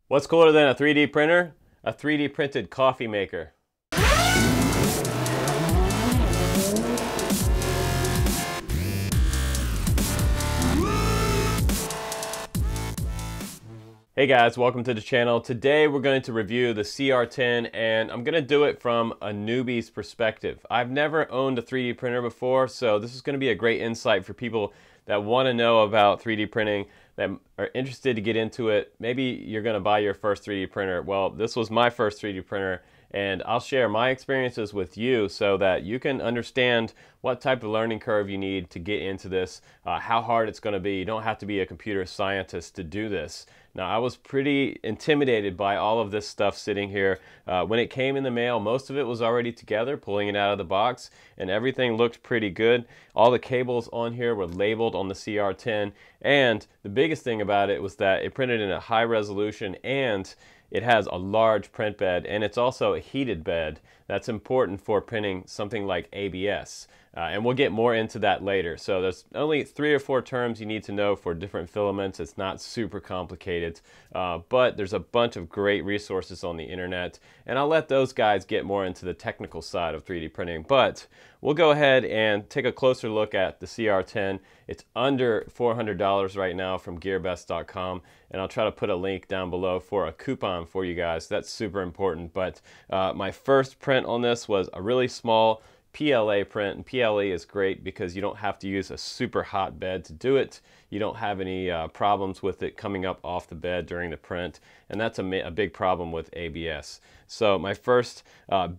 What's cooler than a 3D printer? A 3D printed coffee maker. Hey guys, welcome to the channel. Today we're going to review the CR-10 and I'm going to do it from a newbie's perspective. I've never owned a 3D printer before, so this is going to be a great insight for people that want to know about 3D printing, that are interested to get into it. Maybe you're going to buy your first 3D printer. Well, this was my first 3D printer, and I'll share my experiences with you so that you can understand what type of learning curve you need to get into this, how hard it's going to be. You don't have to be a computer scientist to do this. Now, I was pretty intimidated by all of this stuff sitting here. When it came in the mail, most of it was already together, pulling it out of the box, and everything looked pretty good. All the cables on here were labeled on the CR-10, and the biggest thing about it was that it printed in a high resolution and it has a large print bed, and it's also a heated bed. That's important for printing something like ABS. And we'll get more into that later. So there's only 3 or 4 terms you need to know for different filaments. It's not super complicated, but there's a bunch of great resources on the internet, and I'll let those guys get more into the technical side of 3D printing. But we'll go ahead and take a closer look at the CR-10. It's under $400 right now from gearbest.com, and I'll try to put a link down below for a coupon for you guys. That's super important. But my first print on this was a really small PLA print, and PLA is great because you don't have to use a super hot bed to do it. You don't have any problems with it coming up off the bed during the print, and that's a big problem with ABS. So my first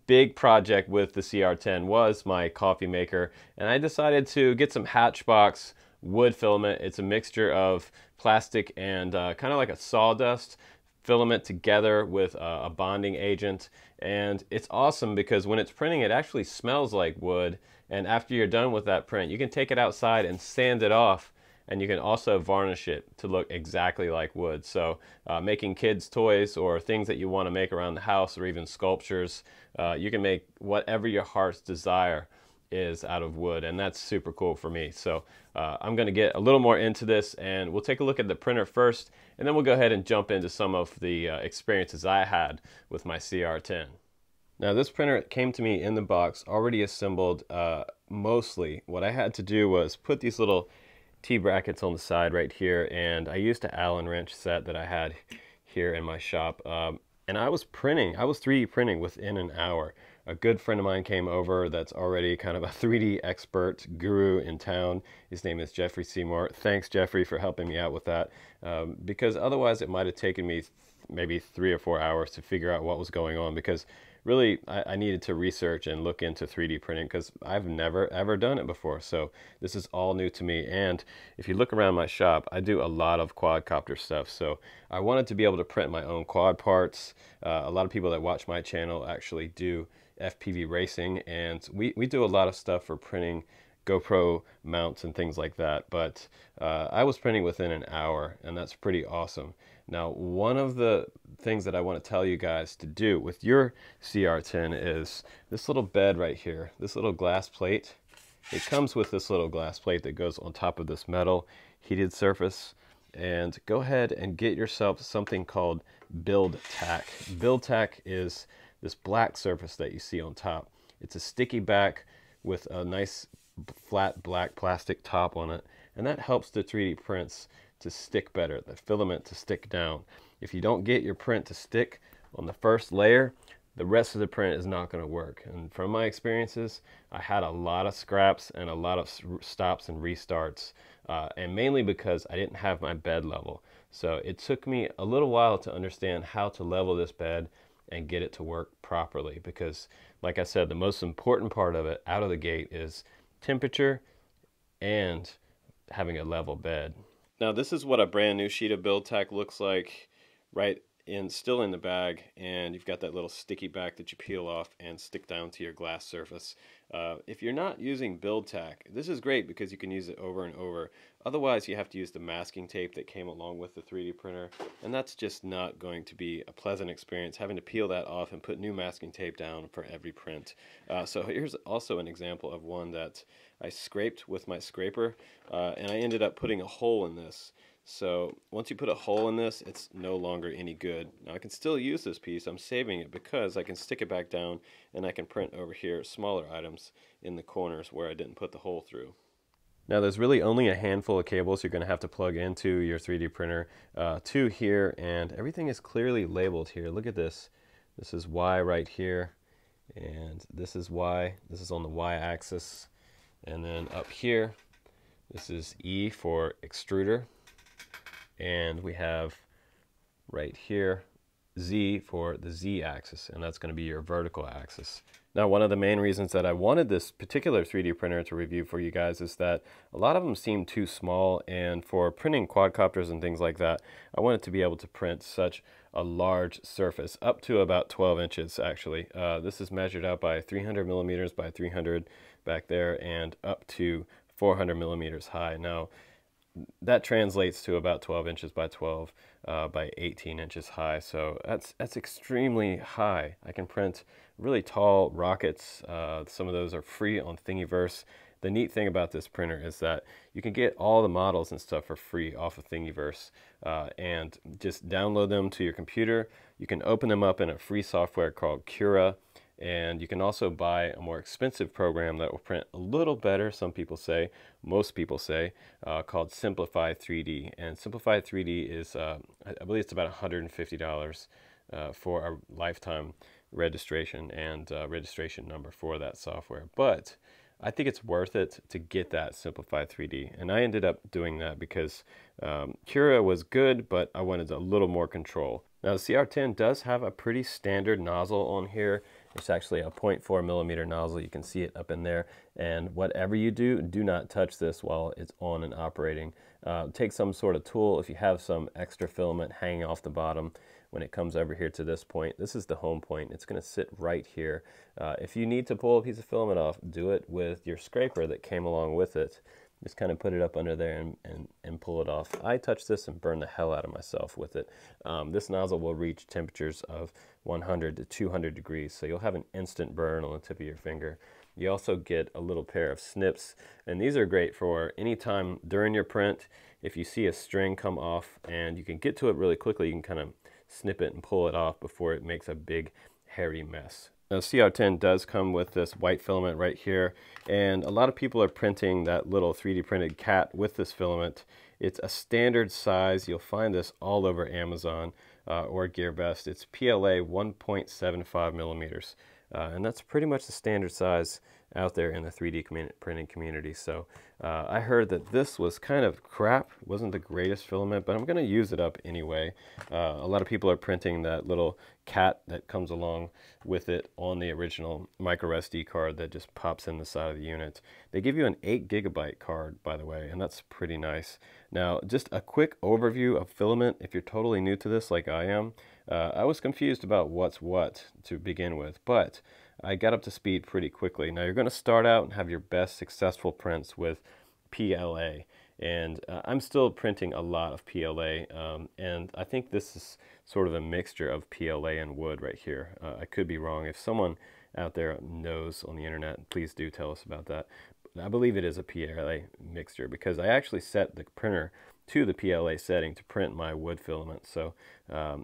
big project with the CR-10 was my coffee maker, and I decided to get some Hatchbox wood filament. It's a mixture of plastic and kind of like a sawdust filament together with a bonding agent, and it's awesome because when it's printing it actually smells like wood, and after you're done with that print you can take it outside and sand it off, and you can also varnish it to look exactly like wood. So making kids toys or things that you want to make around the house, or even sculptures, you can make whatever your heart's desire is out of wood, and that's super cool for me. So I'm going to get a little more into this, and we'll take a look at the printer first, and then we'll go ahead and jump into some of the experiences I had with my CR-10. Now, this printer came to me in the box already assembled. Mostly what I had to do was put these little T-brackets on the side right here, and I used an Allen wrench set that I had here in my shop, and I was 3D printing within an hour. A good friend of mine came over that's already kind of a 3D expert guru in town. His name is Jeffrey Seymour. Thanks, Jeffrey, for helping me out with that, because otherwise it might have taken me maybe 3 or 4 hours to figure out what was going on, because really I needed to research and look into 3D printing because I've never ever done it before. So this is all new to me, and if you look around my shop, I do a lot of quadcopter stuff. So I wanted to be able to print my own quad parts. A lot of people that watch my channel actually do FPV racing, and we do a lot of stuff for printing GoPro mounts and things like that, but I was printing within an hour, and that's pretty awesome. Now, one of the things that I want to tell you guys to do with your CR-10 is this little bed right here, this little glass plate. It comes with this little glass plate that goes on top of this metal heated surface, and go ahead and get yourself something called build tack. Build tack is this black surface that you see on top. It's a sticky back with a nice flat black plastic top on it, and that helps the 3D prints to stick better, the filament to stick down. If you don't get your print to stick on the first layer, the rest of the print is not going to work. And from my experiences, I had a lot of scraps and a lot of stops and restarts, and mainly because I didn't have my bed level. So it took me a little while to understand how to level this bed and get it to work properly, because like I said, the most important part of it out of the gate is temperature and having a level bed. Now, this is what a brand new sheet of build tack looks like, still in the bag, and you've got that little sticky back that you peel off and stick down to your glass surface. If you're not using build tack, this is great because you can use it over and over. Otherwise, you have to use the masking tape that came along with the 3D printer, and that's just not going to be a pleasant experience, having to peel that off and put new masking tape down for every print. So here's also an example of one that I scraped with my scraper, and I ended up putting a hole in this. So once you put a hole in this, it's no longer any good. Now I can still use this piece. I'm saving it because I can stick it back down and I can print over here smaller items in the corners where I didn't put the hole through. Now there's really only a handful of cables you're going to have to plug into your 3D printer to here, and everything is clearly labeled here. Look at this. This is Y right here, and this is Y. This is on the Y axis. And then up here, this is E for extruder. And we have right here Z for the Z axis, and that's going to be your vertical axis. Now, one of the main reasons that I wanted this particular 3D printer to review for you guys is that a lot of them seem too small, and for printing quadcopters and things like that, I wanted to be able to print such a large surface, up to about 12 inches actually. This is measured out by 300 millimeters by 300 back there, and up to 400 millimeters high. Now, that translates to about 12 inches by 12 by 18 inches high. So that's extremely high. I can print really tall rockets. Some of those are free on Thingiverse. The neat thing about this printer is that you can get all the models and stuff for free off of Thingiverse and just download them to your computer. You can open them up in a free software called Cura. And you can also buy a more expensive program that will print a little better, some people say, most people say, called Simplify 3D. And Simplify 3D is, I believe it's about $150 for a lifetime registration and registration number for that software. But I think it's worth it to get that Simplify 3D. And I ended up doing that because Cura was good, but I wanted a little more control. Now the CR-10 does have a pretty standard nozzle on here. It's actually a 0.4 millimeter nozzle. You can see it up in there. And whatever you do, do not touch this while it's on and operating. Take some sort of tool. If you have some extra filament hanging off the bottom, when it comes over here to this point, this is the home point. It's going to sit right here. If you need to pull a piece of filament off, do it with your scraper that came along with it. Just kind of put it up under there and pull it off. I touched this and burned the hell out of myself with it. This nozzle will reach temperatures of 100 to 200 degrees, so you'll have an instant burn on the tip of your finger. You also get a little pair of snips, and these are great for any time during your print. If you see a string come off and you can get to it really quickly, you can kind of snip it and pull it off before it makes a big hairy mess. Now CR-10 does come with this white filament right here, and a lot of people are printing that little 3D printed cat with this filament. It's a standard size. You'll find this all over Amazon or GearBest. It's PLA 1.75 millimeters, and that's pretty much the standard size out there in the 3D printing community. So I heard that this was kind of crap. It wasn't the greatest filament, but I'm going to use it up anyway. A lot of people are printing that little cat that comes along with it on the original micro SD card that just pops in the side of the unit. They give you an 8 gigabyte card, by the way, and that's pretty nice. Now, just a quick overview of filament. If you're totally new to this like I am, I was confused about what's what to begin with, but I got up to speed pretty quickly. Now you're going to start out and have your best successful prints with PLA, and I'm still printing a lot of PLA, and I think this is sort of a mixture of PLA and wood right here. I could be wrong. If someone out there knows on the internet, please do tell us about that. But I believe it is a PLA mixture because I actually set the printer to the PLA setting to print my wood filament, so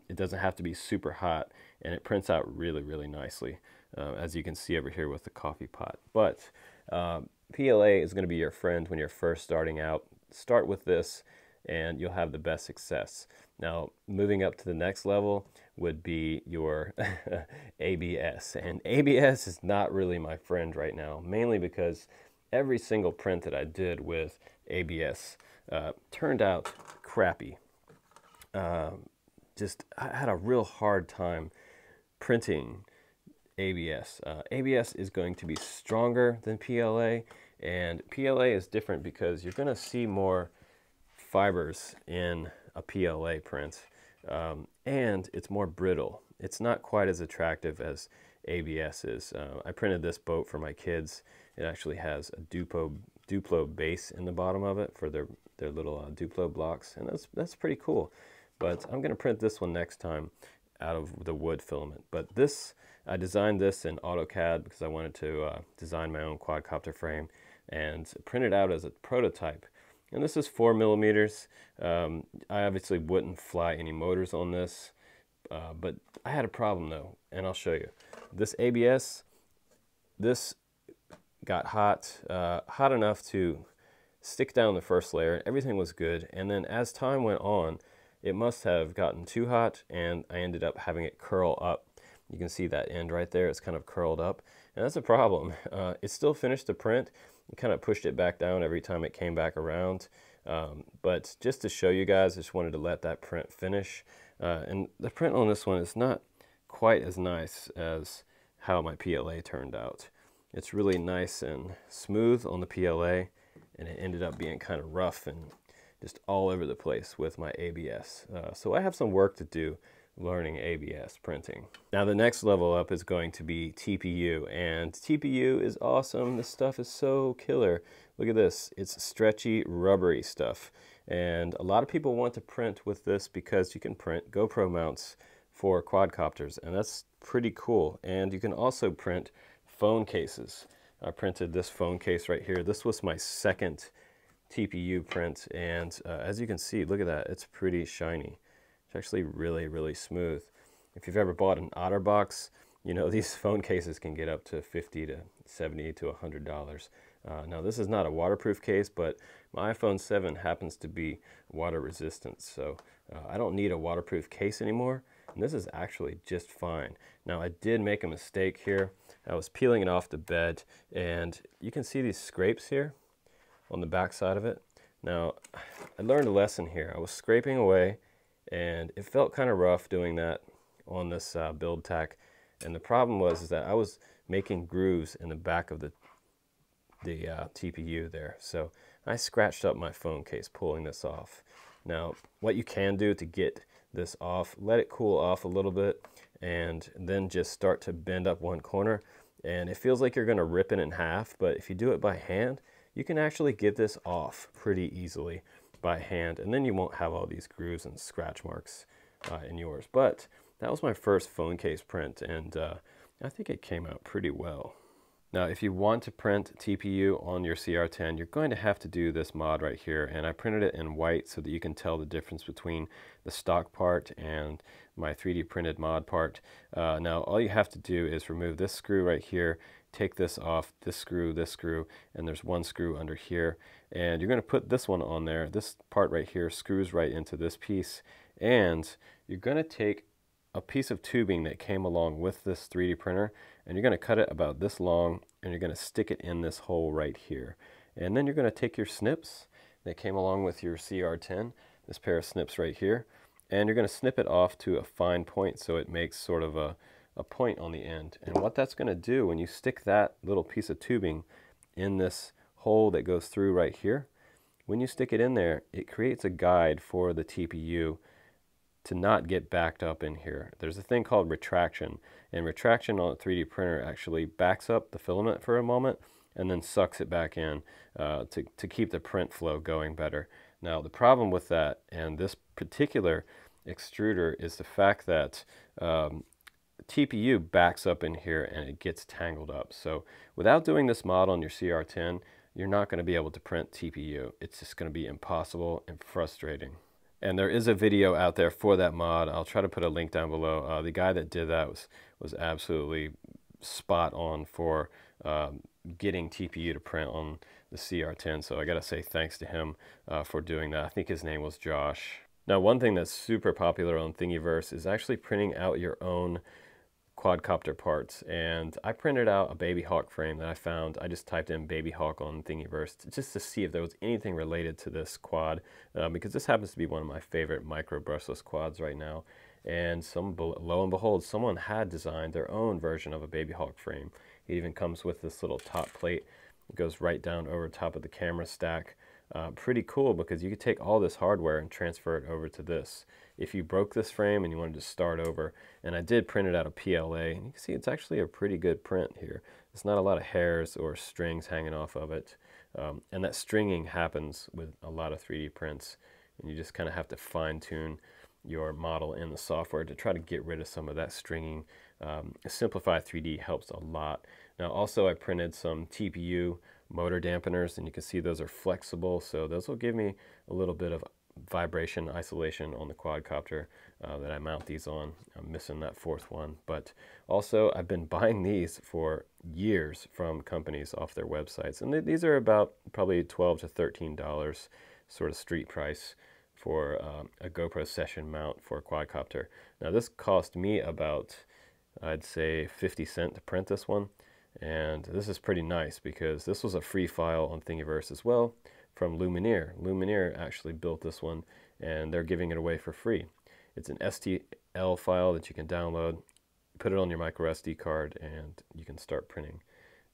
it doesn't have to be super hot, and it prints out really, really nicely. As you can see over here with the coffee pot. But PLA is going to be your friend when you're first starting out. Start with this and you'll have the best success. Now, moving up to the next level would be your ABS. And ABS is not really my friend right now, mainly because every single print that I did with ABS turned out crappy. I had a real hard time printing ABS. ABS is going to be stronger than PLA, and PLA is different because you're going to see more fibers in a PLA print, and it's more brittle. It's not quite as attractive as ABS is. I printed this boat for my kids. It actually has a Duplo base in the bottom of it for their little Duplo blocks, and that's pretty cool. But I'm going to print this one next time out of the wood filament. But this, I designed this in AutoCAD because I wanted to design my own quadcopter frame and print it out as a prototype. and this is 4 millimeters. I obviously wouldn't fly any motors on this, but I had a problem though, and I'll show you. This ABS, this got hot, hot enough to stick down the first layer. Everything was good, and then as time went on, it must have gotten too hot, and I ended up having it curl up. You can see that end right there, it's kind of curled up, and that's a problem. It still finished the print. It kind of pushed it back down every time it came back around. But just to show you guys, I just wanted to let that print finish. And the print on this one is not quite as nice as how my PLA turned out. It's really nice and smooth on the PLA, and it ended up being kind of rough and just all over the place with my ABS. So I have some work to do learning ABS printing. Now the next level up is going to be TPU, and TPU is awesome. This stuff is so killer. Look at this, it's stretchy, rubbery stuff. And a lot of people want to print with this because you can print GoPro mounts for quadcopters, and that's pretty cool. And you can also print phone cases. I printed this phone case right here. This was my second TPU print, and as you can see, look at that, it's pretty shiny. It's actually really, really smooth. If you've ever bought an OtterBox, you know these phone cases can get up to $50 to $70 to $100. Now this is not a waterproof case, but my iPhone 7 happens to be water resistant, so I don't need a waterproof case anymore, and this is actually just fine. Now I did make a mistake here. I was peeling it off the bed, and you can see these scrapes here on the back side of it. Now I learned a lesson here. I was scraping away, and it felt kind of rough doing that on this build tack. And the problem was that I was making grooves in the back of the TPU there. So I scratched up my phone case pulling this off. Now, what you can do to get this off, let it cool off a little bit, and then just start to bend up one corner. And it feels like you're going to rip it in half, but if you do it by hand, you can actually get this off pretty easily by hand, and then you won't have all these grooves and scratch marks in yours. But that was my first phone case print, and I think it came out pretty well. Now, if you want to print TPU on your CR-10, you're going to have to do this mod right here, and I printed it in white so that you can tell the difference between the stock part and my 3D printed mod part. Now, all you have to do is remove this screw right here, take this off, this screw, and there's one screw under here, and you're going to put this one on there. This part right here screws right into this piece, and you're going to take a piece of tubing that came along with this 3D printer, and you're going to cut it about this long, and you're going to stick it in this hole right here. And then you're going to take your snips that came along with your CR-10, this pair of snips right here, and you're going to snip it off to a fine point so it makes sort of a point on the end. And what that's going to do when you stick that little piece of tubing in this hole that goes through right here, when you stick it in there, it creates a guide for the TPU to not get backed up in here. There's a thing called retraction, and retraction on a 3D printer actually backs up the filament for a moment and then sucks it back in to keep the print flow going better. Now the problem with that and this particular extruder is the fact that TPU backs up in here and it gets tangled up. So without doing this mod on your CR-10, you're not going to be able to print TPU. It's just going to be impossible and frustrating. And there is a video out there for that mod. I'll try to put a link down below. The guy that did that was absolutely spot on for getting TPU to print on the CR-10. So I got to say thanks to him for doing that. I think his name was Josh. Now, one thing that's super popular on Thingiverse is actually printing out your own quadcopter parts, and I printed out a Baby Hawk frame that I found. I just typed in Baby Hawk on Thingiverse just to see if there was anything related to this quad, because this happens to be one of my favorite micro brushless quads right now. And lo and behold, someone had designed their own version of a Baby Hawk frame. It even comes with this little top plate. It goes right down over top of the camera stack. Pretty cool, because you could take all this hardware and transfer it over to this. If you broke this frame and you wanted to start over, and I did print it out of PLA, and you can see it's actually a pretty good print here. It's not a lot of hairs or strings hanging off of it, and that stringing happens with a lot of 3D prints, and you just kind of have to fine-tune your model in the software to try to get rid of some of that stringing. Simplify 3D helps a lot. Now also I printed some TPU motor dampeners, and you can see those are flexible, so those will give me a little bit of vibration isolation on the quadcopter that I mount these on. I'm missing that fourth one, but also I've been buying these for years from companies off their websites, and these are about probably $12 to $13 sort of street price for a GoPro session mount for a quadcopter. Now this cost me about, I'd say, 50 cents to print this one, and this is pretty nice because this was a free file on Thingiverse as well from Lumineer. Lumineer actually built this one, and they're giving it away for free. It's an STL file that you can download, put it on your micro SD card, and you can start printing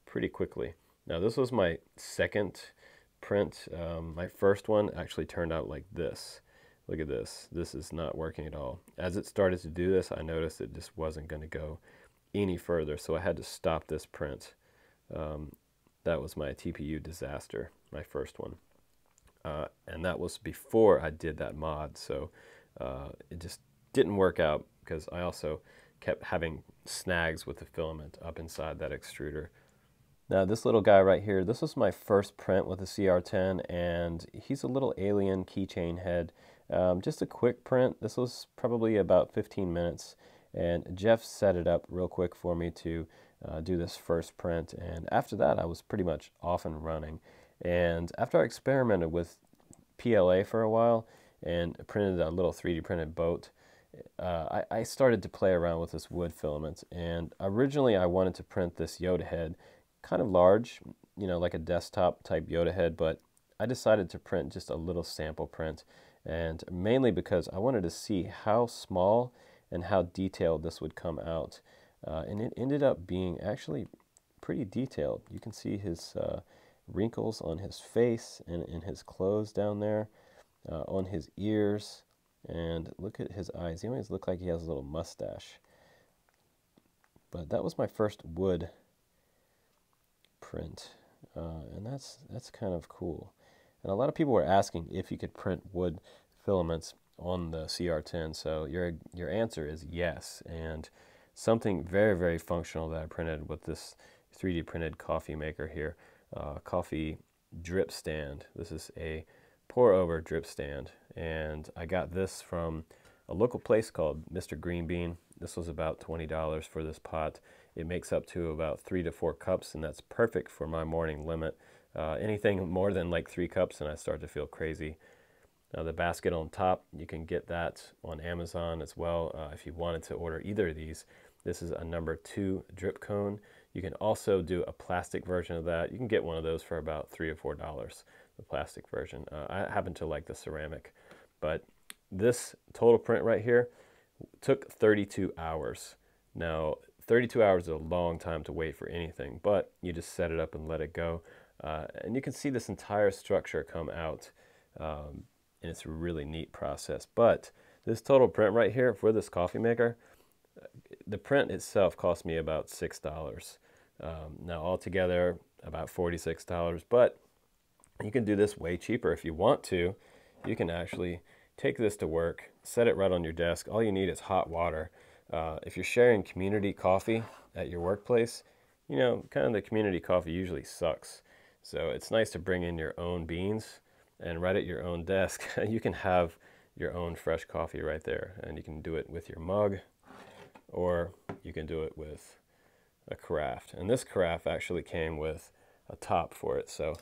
pretty quickly. Now this was my second print. My first one actually turned out like this. Look at this. This is not working at all. As it started to do this, I noticed it just wasn't going to go any further, so I had to stop this print. That was my TPU disaster, my first one. And that was before I did that mod, so it just didn't work out because I also kept having snags with the filament up inside that extruder. Now this little guy right here, this was my first print with the CR-10, and he's a little alien keychain head. Just a quick print. This was probably about 15 minutes, and Jeff set it up real quick for me to do this first print, and after that I was pretty much off and running. And after I experimented with PLA for a while and printed a little 3D printed boat, I started to play around with this wood filament. And originally I wanted to print this Yoda head, kind of large, you know, like a desktop type Yoda head, but I decided to print just a little sample print, and mainly because I wanted to see how small and how detailed this would come out. And it ended up being actually pretty detailed. You can see his wrinkles on his face and in his clothes down there, on his ears, and look at his eyes. He always looks like he has a little mustache. But that was my first wood print, and that's kind of cool. And a lot of people were asking if you could print wood filaments on the CR-10, so your answer is yes. And something very, very functional that I printed with this 3D printed coffee maker here, coffee drip stand. This is a pour over drip stand, and I got this from a local place called Mr. Green Bean. This was about $20 for this pot. It makes up to about 3 to 4 cups, and that's perfect for my morning limit. Anything more than like 3 cups and I start to feel crazy. Now the basket on top, you can get that on Amazon as well if you wanted to order either of these. This is a number 2 drip cone. You can also do a plastic version of that. You can get one of those for about $3 or $4, the plastic version. I happen to like the ceramic, but this total print right here took 32 hours. Now 32 hours is a long time to wait for anything, but you just set it up and let it go. And you can see this entire structure come out, and it's a really neat process. But this total print right here for this coffee maker, the print itself cost me about $6. Now altogether about $46, but you can do this way cheaper if you want to. You can actually take this to work, set it right on your desk. All you need is hot water. If you're sharing community coffee at your workplace, you know, kind of the community coffee usually sucks. So it's nice to bring in your own beans, and right at your own desk, you can have your own fresh coffee right there. And you can do it with your mug, or you can do it with a carafe. And this carafe actually came with a top for it. So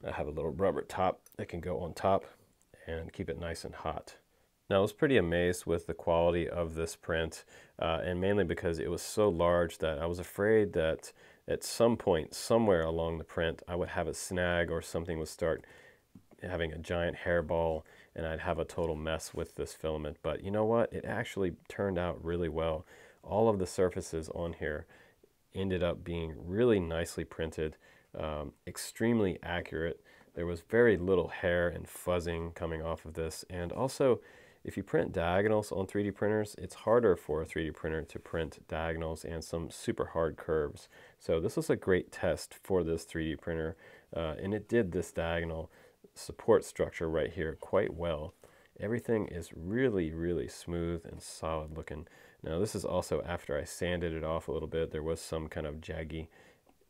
I have a little rubber top that can go on top and keep it nice and hot. Now I was pretty amazed with the quality of this print, and mainly because it was so large that I was afraid that at some point, somewhere along the print, I would have a snag or something would start having a giant hairball and I'd have a total mess with this filament. But you know what? It actually turned out really well. All of the surfaces on here ended up being really nicely printed, extremely accurate. There was very little hair and fuzzing coming off of this. And also, if you print diagonals on 3D printers, it's harder for a 3D printer to print diagonals and some super hard curves. So this was a great test for this 3D printer, and it did this diagonal support structure right here quite well. Everything is really, really smooth and solid looking. Now this is also after I sanded it off a little bit. There was some kind of jaggy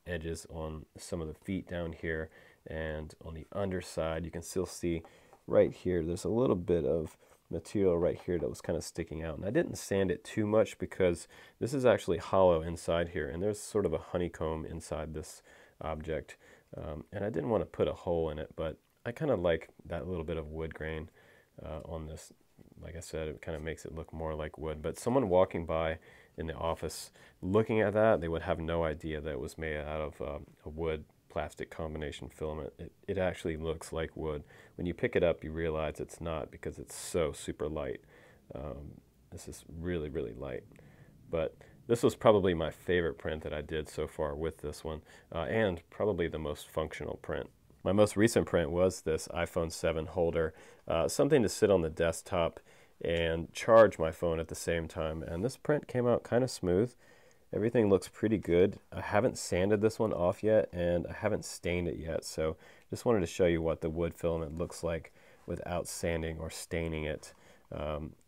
edges on some of the feet down here, and on the underside you can still see right here there's a little bit of material right here that was kind of sticking out, and I didn't sand it too much because this is actually hollow inside here, and there's sort of a honeycomb inside this object, and I didn't want to put a hole in it, but I kind of like that little bit of wood grain on this. Like I said, it kind of makes it look more like wood, but someone walking by in the office looking at that, they would have no idea that it was made out of a wood plastic combination filament. It actually looks like wood. When you pick it up, you realize it's not because it's so super light. This is really, really light. But this was probably my favorite print that I did so far with this one, and probably the most functional print. My most recent print was this iPhone 7 holder, something to sit on the desktop and charge my phone at the same time. And this print came out kind of smooth. Everything looks pretty good. I haven't sanded this one off yet, and I haven't stained it yet. So just wanted to show you what the wood filament looks like without sanding or staining it.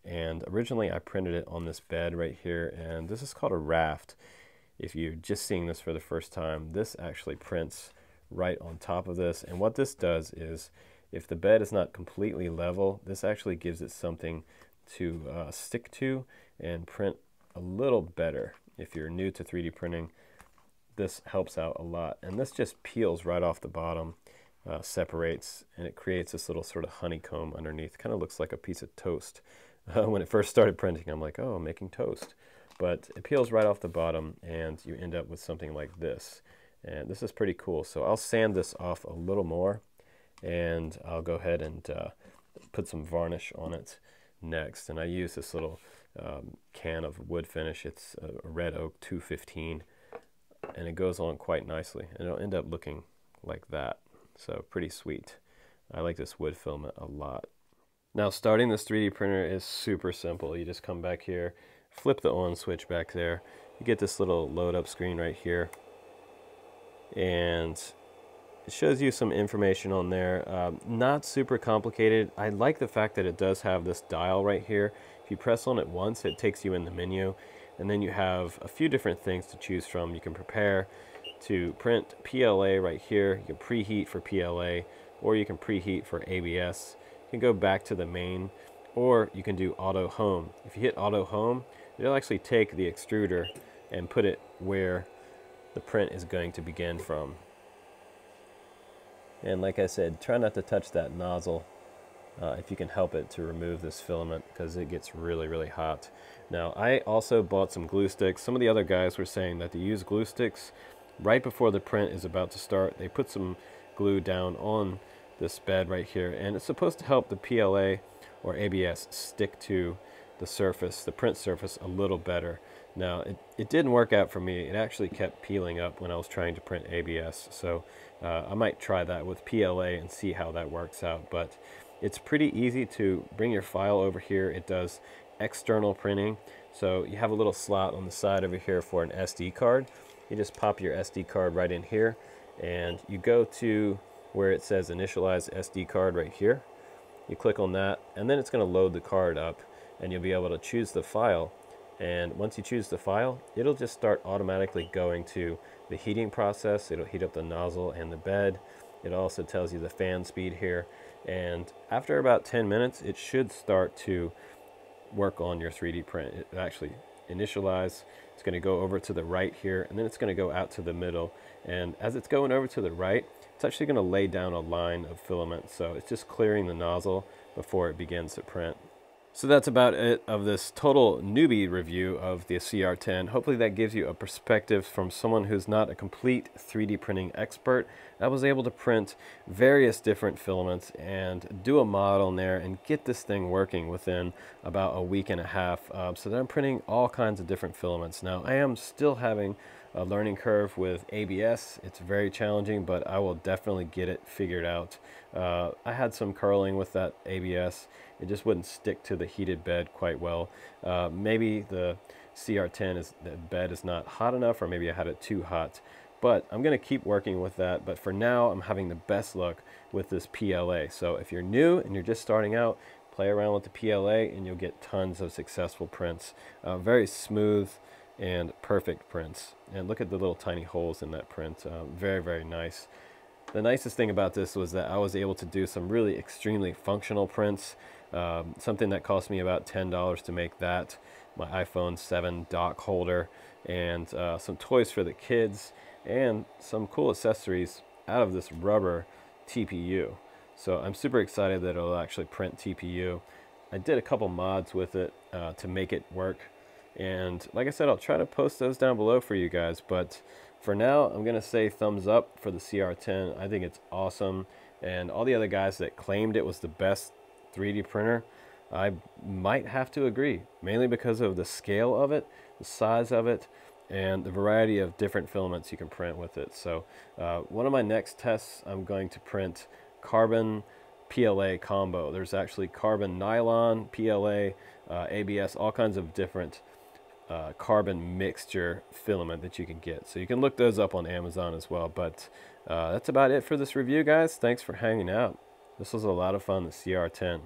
And originally I printed it on this bed right here, and this is called a raft. If you're just seeing this for the first time, this actually prints right on top of this, and what this does is if the bed is not completely level, this actually gives it something to stick to and print a little better. If you're new to 3D printing, this helps out a lot, and this just peels right off the bottom, separates, and it creates this little sort of honeycomb underneath. Kind of looks like a piece of toast. When it first started printing, I'm like, oh, I'm making toast, but it peels right off the bottom and you end up with something like this. And this is pretty cool. So I'll sand this off a little more, and I'll go ahead and put some varnish on it next. And I use this little can of wood finish. It's a red oak 215, and it goes on quite nicely. And it'll end up looking like that. So pretty sweet. I like this wood filament a lot. Now starting this 3D printer is super simple. You just come back here, flip the on switch back there. You get this little load up screen right here, and it shows you some information on there. Not super complicated. I like the fact that it does have this dial right here. If you press on it once, it takes you in the menu, and then you have a few different things to choose from. You can prepare to print PLA right here. You can preheat for PLA, or you can preheat for ABS. You can go back to the main, or you can do auto home. If you hit auto home, it'll actually take the extruder and put it where the print is going to begin from. And like I said, try not to touch that nozzle if you can help it, to remove this filament, because it gets really, really hot. Now I also bought some glue sticks. Some of the other guys were saying that to use glue sticks right before the print is about to start. They put some glue down on this bed right here, and it's supposed to help the PLA or ABS stick to the surface, the print surface, a little better. Now, it didn't work out for me. It actually kept peeling up when I was trying to print ABS, so I might try that with PLA and see how that works out. But it's pretty easy to bring your file over here. It does external printing, so you have a little slot on the side over here for an SD card. You just pop your SD card right in here, and you go to where it says initialize SD card right here. You click on that, and then it's going to load the card up, and you'll be able to choose the file. And once you choose the file, it'll just start automatically going to the heating process. It'll heat up the nozzle and the bed. It also tells you the fan speed here. And after about 10 minutes, it should start to work on your 3D print. It actually initialize. It's going to go over to the right here, and then it's going to go out to the middle. And as it's going over to the right, it's actually going to lay down a line of filament. So it's just clearing the nozzle before it begins to print. So that's about it of this total newbie review of the CR-10. Hopefully that gives you a perspective from someone who's not a complete 3D printing expert. I was able to print various different filaments and do a model in there and get this thing working within about a week and a half, so that I'm printing all kinds of different filaments. Now I am still having a learning curve with ABS. It's very challenging, but I will definitely get it figured out. I had some curling with that ABS. It just wouldn't stick to the heated bed quite well. Maybe the CR-10 the bed is not hot enough, or maybe I had it too hot. But I'm going to keep working with that. But for now, I'm having the best luck with this PLA. So if you're new and you're just starting out, play around with the PLA and you'll get tons of successful prints. Very smooth, and perfect prints. And look at the little tiny holes in that print. Very, very nice. The nicest thing about this was that I was able to do some really extremely functional prints. Something that cost me about $10 to make that, my iPhone 7 dock holder, and some toys for the kids, and some cool accessories out of this rubber TPU. So I'm super excited that it'll actually print TPU. I did a couple mods with it to make it work. And like I said, I'll try to post those down below for you guys. But for now, I'm going to say thumbs up for the CR-10. I think it's awesome. And all the other guys that claimed it was the best 3D printer, I might have to agree. Mainly because of the scale of it, the size of it, and the variety of different filaments you can print with it. So one of my next tests, I'm going to print carbon PLA combo. There's actually carbon nylon, PLA, ABS, all kinds of different carbon mixture filament that you can get. So you can look those up on Amazon as well. But that's about it for this review, guys. Thanks for hanging out. This was a lot of fun, the CR-10.